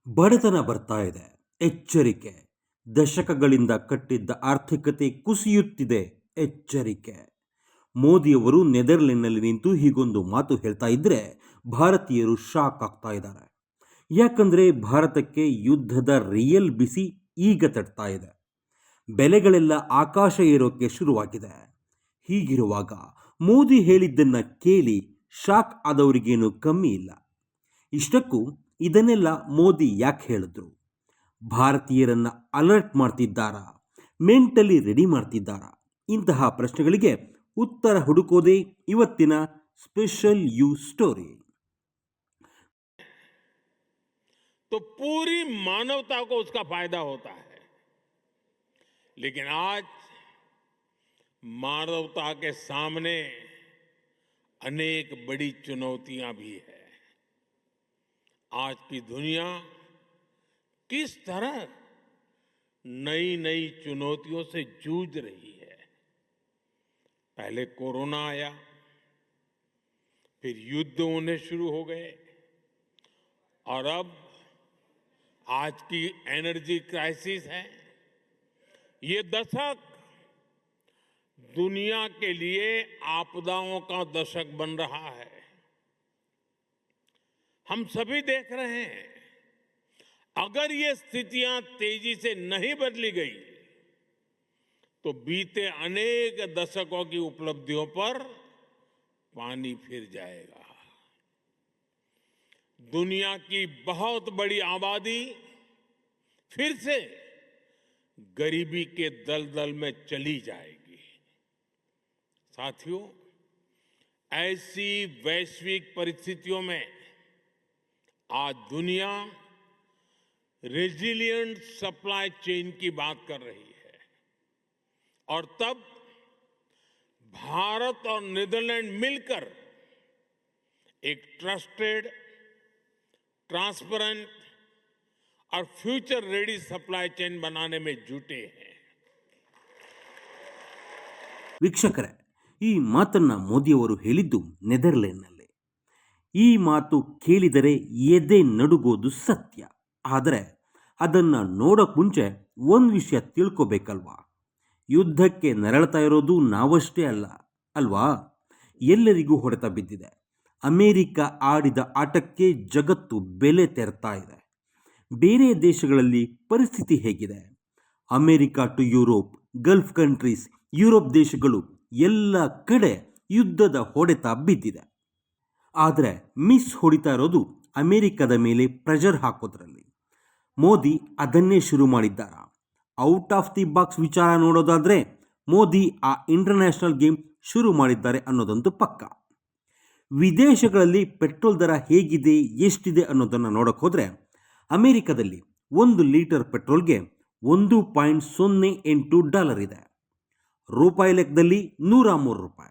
ಬಡತನ ಬರ್ತಾ ಇದೆ. ಎಚ್ಚರಿಕೆ. ದಶಕಗಳಿಂದ ಕಟ್ಟಿದ್ದ ಆರ್ಥಿಕತೆ ಕುಸಿಯುತ್ತಿದೆ. ಎಚ್ಚರಿಕೆ. ಮೋದಿಯವರು ನೆದರ್ಲೆಂಡ್ನಲ್ಲಿ ನಿಂತು ಹೀಗೊಂದು ಮಾತು ಹೇಳ್ತಾ ಇದ್ರೆ ಭಾರತೀಯರು ಶಾಕ್ ಆಗ್ತಾ ಇದ್ದಾರೆ. ಯಾಕಂದ್ರೆ ಭಾರತಕ್ಕೆ ಯುದ್ಧದ ರಿಯಲ್ ಬಿಸಿ ಈಗ ತಟ್ತಾ ಇದೆ. ಬೆಲೆಗಳೆಲ್ಲ ಆಕಾಶ ಏರೋಕೆ ಶುರುವಾಗಿದೆ. ಹೀಗಿರುವಾಗ ಮೋದಿ ಹೇಳಿದ್ದನ್ನ ಕೇಳಿ ಶಾಕ್ ಆದವರಿಗೇನು ಕಮ್ಮಿ ಇಲ್ಲ. ಇಷ್ಟಕ್ಕೂ ಇದನ್ನೆಲ್ಲ ಮೋದಿ ಯಾಕೆ ಹೇಳಿದ್ರು? ಭಾರತೀಯರನ್ನ ಅಲರ್ಟ್ ಮಾಡ್ತಿದ್ದಾರಾ? ಮೆಂಟಲಿ ರೆಡಿ ಮಾಡ್ತಿದ್ದಾರಾ? ಇಂತಹ ಪ್ರಶ್ನೆಗಳಿಗೆ ಉತ್ತರ ಹುಡುಕೋದೇ ಇವತ್ತಿನ ಸ್ಪೆಷಲ್ ಯು ಸ್ಟೋರಿ. तो पूरी मानवता को उसका फायदा होता है। लेकिन आज मानवता के सामने अनेक बड़ी चुनौतियां भी है। आज की दुनिया किस तरह नई नई चुनौतियों से जूझ रही है। पहले कोरोना आया, फिर युद्ध होने शुरू हो गए और अब आज की एनर्जी क्राइसिस है। ये दशक दुनिया के लिए आपदाओं का दशक बन रहा है। हम सभी देख रहे हैं, अगर ये स्थितियां तेजी से नहीं बदली गई तो बीते अनेक दशकों की उपलब्धियों पर पानी फिर जाएगा। दुनिया की बहुत बड़ी आबादी फिर से गरीबी के दलदल में चली जाएगी। साथियों, ऐसी वैश्विक परिस्थितियों में आज दुनिया रेजिलिएंट सप्लाई चेन की बात कर रही है और तब भारत और नीदरलैंड मिलकर एक ट्रस्टेड, ट्रांसपेरेंट और फ्यूचर रेडी सप्लाई चेन बनाने में जुटे हैं। ವೀಕ್ಷಕರೇ, ಈ ಮಾತನ್ನ ಮೋದಿಯವರು ಹೇಳಿದ್ದು ನೆದರ್ಲೆಂಡ್ನಲ್ಲಿ. ಈ ಮಾತು ಕೇಳಿದರೆ ಎದೆ ನಡುಗೋದು ಸತ್ಯ. ಆದರೆ ಅದನ್ನು ನೋಡೋಕೆ ಮುಂಚೆ ಒಂದು ವಿಷಯ ತಿಳ್ಕೋಬೇಕಲ್ವಾ? ಯುದ್ಧಕ್ಕೆ ನರಳ್ತಾ ಇರೋದು ನಾವಷ್ಟೇ ಅಲ್ವಾ? ಎಲ್ಲರಿಗೂ ಹೊಡೆತ ಬಿದ್ದಿದೆ. ಅಮೆರಿಕ ಆಡಿದ ಆಟಕ್ಕೆ ಜಗತ್ತು ಬೆಲೆ ತೆರ್ತಾ ಇದೆ. ಬೇರೆ ದೇಶಗಳಲ್ಲಿ ಪರಿಸ್ಥಿತಿ ಹೇಗಿದೆ? America to Europe, gulf countries, Europe ದೇಶಗಳು ಎಲ್ಲ ಕಡೆ ಯುದ್ಧದ ಹೊಡೆತ ಬಿದ್ದಿದೆ. ಆದರೆ ಮಿಸ್ ಹೊಡಿತಾ ಇರೋದು ಅಮೆರಿಕದ ಮೇಲೆ ಪ್ರೆಷರ್ ಹಾಕೋದ್ರಲ್ಲಿ. ಮೋದಿ ಅದನ್ನೇ ಶುರು ಮಾಡಿದ್ದಾರಾ? ಔಟ್ ಆಫ್ ದಿ ಬಾಕ್ಸ್ ವಿಚಾರ ನೋಡೋದಾದರೆ ಮೋದಿ ಆ ಇಂಟರ್ನ್ಯಾಷನಲ್ ಗೇಮ್ ಶುರು ಮಾಡಿದ್ದಾರೆ ಅನ್ನೋದಂತೂ ಪಕ್ಕ. ವಿದೇಶಗಳಲ್ಲಿ ಪೆಟ್ರೋಲ್ ದರ ಹೇಗಿದೆ, ಎಷ್ಟಿದೆ ಅನ್ನೋದನ್ನು ನೋಡೋಕೆ ಹೋದರೆ ಅಮೆರಿಕದಲ್ಲಿ 1 ಲೀಟರ್ ಪೆಟ್ರೋಲ್ಗೆ $1.08 ಇದೆ. ರೂಪಾಯಿ ಲೆಕ್ಕದಲ್ಲಿ $103.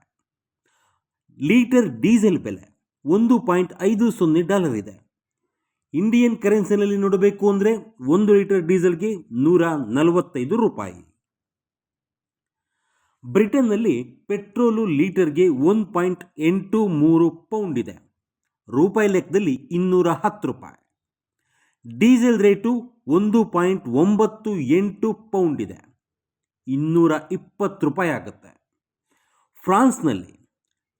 ಲೀಟರ್ ಡೀಸೆಲ್ ಬೆಲೆ $1.50 ಇದೆ. ಇಂಡಿಯನ್ ಕರೆನ್ಸಿನಲ್ಲಿ ನೋಡಬೇಕು ಅಂದರೆ 1 ಲೀಟರ್ ಡೀಸೆಲ್ಗೆ $145. ಬ್ರಿಟನ್ನಲ್ಲಿ ಪೆಟ್ರೋಲು ಲೀಟರ್ಗೆ £1.83 ಇದೆ. ರೂಪಾಯಿ ಲೆಕ್ಕದಲ್ಲಿ $210. ಡೀಸೆಲ್ ರೇಟು £1.98 ಇದೆ. $220 ಆಗುತ್ತೆ. ಫ್ರಾನ್ಸ್ನಲ್ಲಿ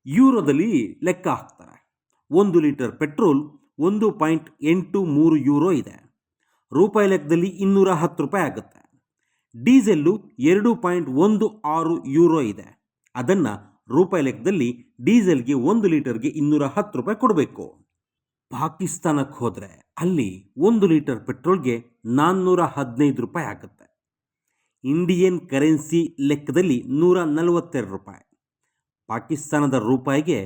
ಯೂರೋದಲ್ಲಿ ಲೆಕ್ಕ ಹಾಕ್ತಾರೆ. 1 ಲೀಟರ್ ಪೆಟ್ರೋಲ್ €1.83 ಇದೆ. ರೂಪಾಯಿ ಲೆಕ್ಕದಲ್ಲಿ $210 ಆಗುತ್ತೆ. ಡೀಸೆಲ್ಲು €2.16 ಇದೆ. ಅದನ್ನು ರೂಪಾಯಿ ಲೆಕ್ಕದಲ್ಲಿ ಡೀಸೆಲ್ಗೆ 1 ಲೀಟರ್ಗೆ $210 ಕೊಡಬೇಕು. ಪಾಕಿಸ್ತಾನಕ್ಕೆ ಹೋದರೆ ಅಲ್ಲಿ 1 ಲೀಟರ್ ಪೆಟ್ರೋಲ್ಗೆ $415 ಆಗುತ್ತೆ. ಇಂಡಿಯನ್ ಕರೆನ್ಸಿ ಲೆಕ್ಕದಲ್ಲಿ $142. ಪಾಕಿಸ್ತಾನದ ರೂಪಾಯಿಗೆ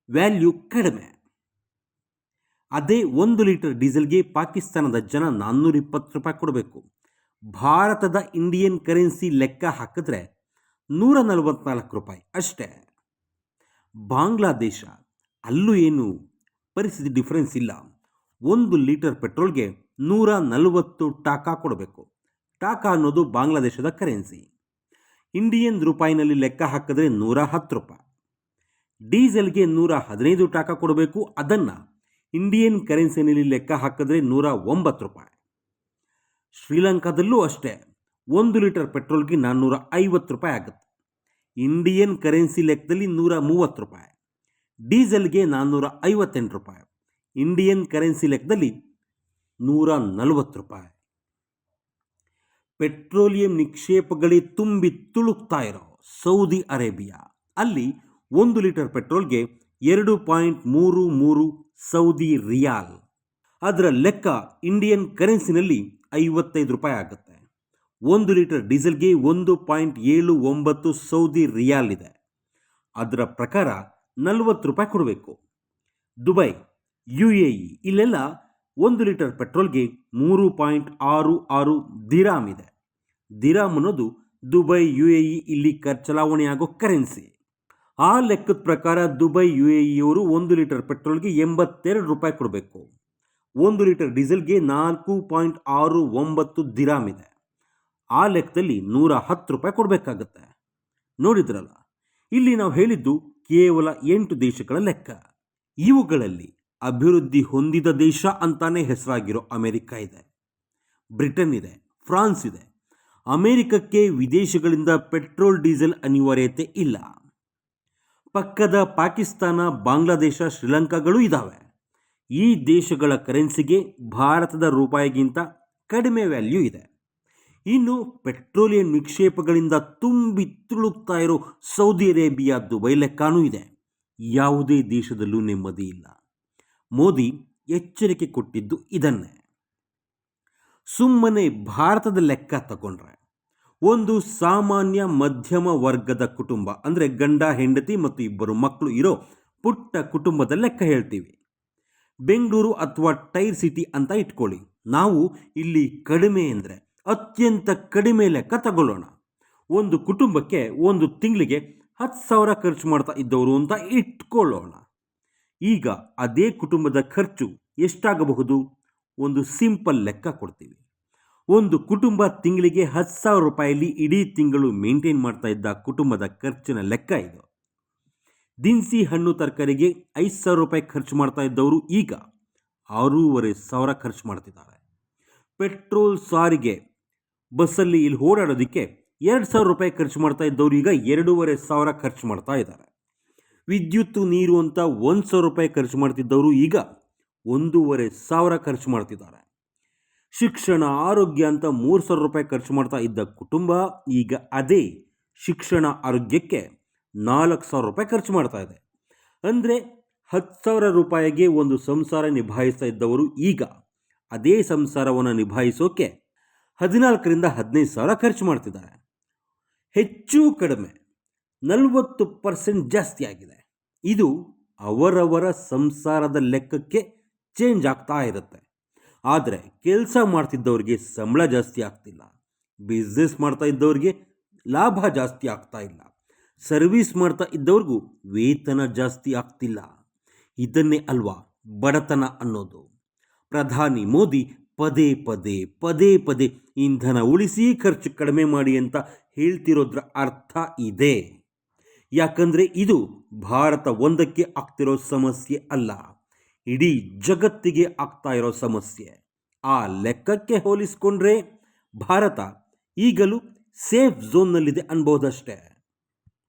ವ್ಯಾಲ್ಯೂ ಕಡಿಮೆ. ಅದೇ 1 ಲೀಟರ್ ಡೀಸೆಲ್ಗೆ ಪಾಕಿಸ್ತಾನದ ಜನ $420 ಕೊಡಬೇಕು. ಭಾರತದ ಇಂಡಿಯನ್ ಕರೆನ್ಸಿ ಲೆಕ್ಕ ಹಾಕಿದ್ರೆ $144 ಅಷ್ಟೇ. ಬಾಂಗ್ಲಾದೇಶ, ಅಲ್ಲೂ ಏನು ಪರಿಸ್ಥಿತಿ ಡಿಫರೆನ್ಸ್ ಇಲ್ಲ. 1 ಲೀಟರ್ ಪೆಟ್ರೋಲ್ಗೆ $140 ಕೊಡಬೇಕು. ಟಾಕಾ ಅನ್ನೋದು ಬಾಂಗ್ಲಾದೇಶದ ಕರೆನ್ಸಿ. ಇಂಡಿಯನ್ ರೂಪಾಯಿನಲ್ಲಿ ಲೆಕ್ಕ ಹಾಕಿದ್ರೆ $110. ಡೀಸೆಲ್ಗೆ $115 ಕೊಡಬೇಕು. ಅದನ್ನು ಇಂಡಿಯನ್ ಕರೆನ್ಸಿನಲ್ಲಿ ಲೆಕ್ಕ ಹಾಕಿದ್ರೆ 109 ರೂಪಾಯಿ. ಶ್ರೀಲಂಕಾದಲ್ಲೂ ಅಷ್ಟೇ 1 ಲೀಟರ್ ಪೆಟ್ರೋಲ್ಗೆ 450 ರೂಪಾಯಿ ಆಗುತ್ತೆ. ಇಂಡಿಯನ್ ಕರೆನ್ಸಿ ಲೆಕ್ಕದಲ್ಲಿ 130 ರೂಪಾಯಿ. ಡೀಸೆಲ್ಗೆ 458 ರೂಪಾಯಿ. ಇಂಡಿಯನ್ ಕರೆನ್ಸಿ ಲೆಕ್ಕದಲ್ಲಿ 140 ರೂಪಾಯಿ. ಪೆಟ್ರೋಲಿಯಂ ನಿಕ್ಷೇಪಗಳೇ ತುಂಬಿ ತುಳುಕ್ತಾ ಇರೋ ಸೌದಿ ಅರೇಬಿಯಾ, ಅಲ್ಲಿ 1 ಲೀಟರ್ ಪೆಟ್ರೋಲ್ಗೆ 2.33 ಸೌದಿ ರಿಯಾಲ್. ಅದರ ಲೆಕ್ಕ ಇಂಡಿಯನ್ ಕರೆನ್ಸಿನಲ್ಲಿ 55 ರೂಪಾಯಿ ಆಗುತ್ತೆ. 1 ಲೀಟರ್ ಡೀಸೆಲ್ಗೆ 1.79 ಸೌದಿ ರಿಯಾಲ್ ಇದೆ. ಅದರ ಪ್ರಕಾರ 40 ರೂಪಾಯಿ ಕೊಡಬೇಕು. ದುಬೈ, UAE ಇಲ್ಲೆಲ್ಲ 1 ಲೀಟರ್ ಪೆಟ್ರೋಲ್ಗೆ 3.66 ದಿರಾಮ್ ಇದೆ. ದಿರಾಮ್ ಅನ್ನೋದು ದುಬೈ, UAE ಇಲ್ಲಿ ಚಲಾವಣೆಯಾಗೋ ಕರೆನ್ಸಿ. ಆ ಲೆಕ್ಕದ ಪ್ರಕಾರ ದುಬೈ, UAEಯವರು 1 ಲೀಟರ್ ಪೆಟ್ರೋಲ್ಗೆ 82 ರೂಪಾಯಿ ಕೊಡಬೇಕು. 1 ಲೀಟರ್ ಡೀಸೆಲ್ಗೆ 4.69 ದಿರಾಮ್ ಇದೆ. ಆ ಲೆಕ್ಕದಲ್ಲಿ 110 ರೂಪಾಯಿ ಕೊಡಬೇಕಾಗತ್ತೆ. ನೋಡಿದ್ರಲ್ಲ, ಇಲ್ಲಿ ನಾವು ಹೇಳಿದ್ದು ಕೇವಲ 8 ದೇಶಗಳ ಲೆಕ್ಕ. ಇವುಗಳಲ್ಲಿ ಅಭಿವೃದ್ಧಿ ಹೊಂದಿದ ದೇಶ ಅಂತಾನೆ ಹೆಸರಾಗಿರೋ ಅಮೆರಿಕ ಇದೆ, ಬ್ರಿಟನ್ ಇದೆ, ಫ್ರಾನ್ಸ್ ಇದೆ. ಅಮೆರಿಕಕ್ಕೆ ವಿದೇಶಗಳಿಂದ ಪೆಟ್ರೋಲ್ ಡೀಸೆಲ್ ಅನಿವಾರ್ಯತೆ ಇಲ್ಲ. ಪಕ್ಕದ ಪಾಕಿಸ್ತಾನ, ಬಾಂಗ್ಲಾದೇಶ, ಶ್ರೀಲಂಕಾಗಳೂ ಇದ್ದಾವೆ. ಈ ದೇಶಗಳ ಕರೆನ್ಸಿಗೆ ಭಾರತದ ರೂಪಾಯಿಗಿಂತ ಕಡಿಮೆ ವ್ಯಾಲ್ಯೂ ಇದೆ. ಇನ್ನು ಪೆಟ್ರೋಲಿಯಂ ನಿಕ್ಷೇಪಗಳಿಂದ ತುಂಬಿ ತುಳುಕ್ತಾ ಇರೋ ಸೌದಿ ಅರೇಬಿಯಾ, ದುಬೈ ಲೆಕ್ಕನೂ ಇದೆ. ಯಾವುದೇ ದೇಶದಲ್ಲೂ ನೆಮ್ಮದಿ ಇಲ್ಲ. ಮೋದಿ ಎಚ್ಚರಿಕೆ ಕೊಟ್ಟಿದ್ದು ಇದನ್ನೇ. ಸುಮ್ಮನೆ ಭಾರತದ ಲೆಕ್ಕ ತಗೊಂಡ್ರೆ ಒಂದು ಸಾಮಾನ್ಯ ಮಧ್ಯಮ ವರ್ಗದ ಕುಟುಂಬ, ಅಂದರೆ ಗಂಡ, ಹೆಂಡತಿ ಮತ್ತು 2 ಮಕ್ಕಳು ಇರೋ ಪುಟ್ಟ ಕುಟುಂಬದ ಲೆಕ್ಕ ಹೇಳ್ತೀವಿ. ಬೆಂಗಳೂರು ಅಥವಾ ಟೈರ್ ಸಿಟಿ ಅಂತ ಇಟ್ಕೊಳ್ಳಿ. ನಾವು ಇಲ್ಲಿ ಕಡಿಮೆ ಅಂದರೆ ಅತ್ಯಂತ ಕಡಿಮೆ ಲೆಕ್ಕ ತಗೊಳ್ಳೋಣ. ಒಂದು ಕುಟುಂಬಕ್ಕೆ ಒಂದು ತಿಂಗಳಿಗೆ 10,000 ಖರ್ಚು ಮಾಡ್ತಾ ಇದ್ದವರು ಅಂತ ಇಟ್ಕೊಳ್ಳೋಣ. ಈಗ ಅದೇ ಕುಟುಂಬದ ಖರ್ಚು ಎಷ್ಟಾಗಬಹುದು? ಒಂದು ಸಿಂಪಲ್ ಲೆಕ್ಕ ಕೊಡ್ತೀವಿ. ಒಂದು ಕುಟುಂಬ ತಿಂಗಳಿಗೆ 10,000 ರೂಪಾಯಲ್ಲಿ ಇಡೀ ತಿಂಗಳು ಮೇಂಟೈನ್ ಮಾಡ್ತಾ ಇದ್ದ ಕುಟುಂಬದ ಖರ್ಚಿನ ಲೆಕ್ಕ ಇದು. ದಿನಸಿ, ಹಣ್ಣು, ತರಕಾರಿಗೆ 5,000 ರೂಪಾಯಿ ಖರ್ಚು ಮಾಡ್ತಾ ಇದ್ದವರು ಈಗ 6,500 ಖರ್ಚು ಮಾಡ್ತಿದ್ದಾರೆ. ಪೆಟ್ರೋಲ್, ಸಾರಿಗೆ, ಬಸ್ಸಲ್ಲಿ ಇಲ್ಲಿ ಓಡಾಡೋದಕ್ಕೆ 2,000 ರೂಪಾಯಿ ಖರ್ಚು ಮಾಡ್ತಾ ಇದ್ದವರು ಈಗ 2,500 ಖರ್ಚು ಮಾಡ್ತಾ ಇದ್ದಾರೆ. ವಿದ್ಯುತ್, ನೀರು ಅಂತ 1,000 ರೂಪಾಯಿ ಖರ್ಚು ಮಾಡ್ತಿದ್ದವರು ಈಗ 1,500 ಖರ್ಚು ಮಾಡ್ತಿದ್ದಾರೆ. ಶಿಕ್ಷಣ, ಆರೋಗ್ಯ ಅಂತ 3,000 ರೂಪಾಯಿ ಖರ್ಚು ಮಾಡ್ತಾ ಇದ್ದ ಕುಟುಂಬ ಈಗ ಅದೇ ಶಿಕ್ಷಣ, ಆರೋಗ್ಯಕ್ಕೆ 4,000 ರೂಪಾಯಿ ಖರ್ಚು ಮಾಡ್ತಾ ಇದೆ. ಅಂದರೆ 10,000 ರೂಪಾಯಿಗೆ ಒಂದು ಸಂಸಾರ ನಿಭಾಯಿಸ್ತಾ ಇದ್ದವರು ಈಗ ಅದೇ ಸಂಸಾರವನ್ನು ನಿಭಾಯಿಸೋಕೆ 14ರಿಂದ 15,000 ಖರ್ಚು ಮಾಡ್ತಿದ್ದಾರೆ. ಹೆಚ್ಚು ಕಡಿಮೆ 40% ಜಾಸ್ತಿ ಆಗಿದೆ. ಇದು ಅವರವರ ಸಂಸಾರದ ಲೆಕ್ಕಕ್ಕೆ ಚೇಂಜ್ ಆಗ್ತಾ ಇರುತ್ತೆ. ಆದರೆ ಕೆಲಸ ಮಾಡ್ತಿದ್ದವ್ರಿಗೆ ಸಂಬಳ ಜಾಸ್ತಿ ಆಗ್ತಿಲ್ಲ. ಬಿಸ್ನೆಸ್ ಮಾಡ್ತಾ ಇದ್ದವ್ರಿಗೆ ಲಾಭ ಜಾಸ್ತಿ ಆಗ್ತಾ ಇಲ್ಲ. ಸರ್ವಿಸ್ ಮಾಡ್ತಾ ಇದ್ದವ್ರಿಗೂ ವೇತನ ಜಾಸ್ತಿ ಆಗ್ತಿಲ್ಲ. ಇದನ್ನೇ ಅಲ್ವಾ ಬಡತನ ಅನ್ನೋದು. ಪ್ರಧಾನಿ ಮೋದಿ ಪದೇ ಪದೇ ಇಂಧನ ಉಳಿಸಿ, ಖರ್ಚು ಕಡಿಮೆ ಮಾಡಿ ಅಂತ ಹೇಳ್ತಿರೋದ್ರ ಅರ್ಥ ಇದೆ. ಯಾಕಂದರೆ ಇದು ಭಾರತ ಒಂದಕ್ಕೆ ಆಗ್ತಿರೋ ಸಮಸ್ಯೆ ಅಲ್ಲ, ಇಡೀ ಜಗತ್ತಿಗೆ ಆಗ್ತಾ ಇರೋ ಸಮಸ್ಯೆ. ಆ ಲೆಕ್ಕಕ್ಕೆ ಹೋಲಿಸ್ಕೊಂಡ್ರೆ ಭಾರತ ಈಗಲೂ ಸೇಫ್ ಝೋನ್ನಲ್ಲಿದೆ ಅನ್ಬೋದಷ್ಟೇ.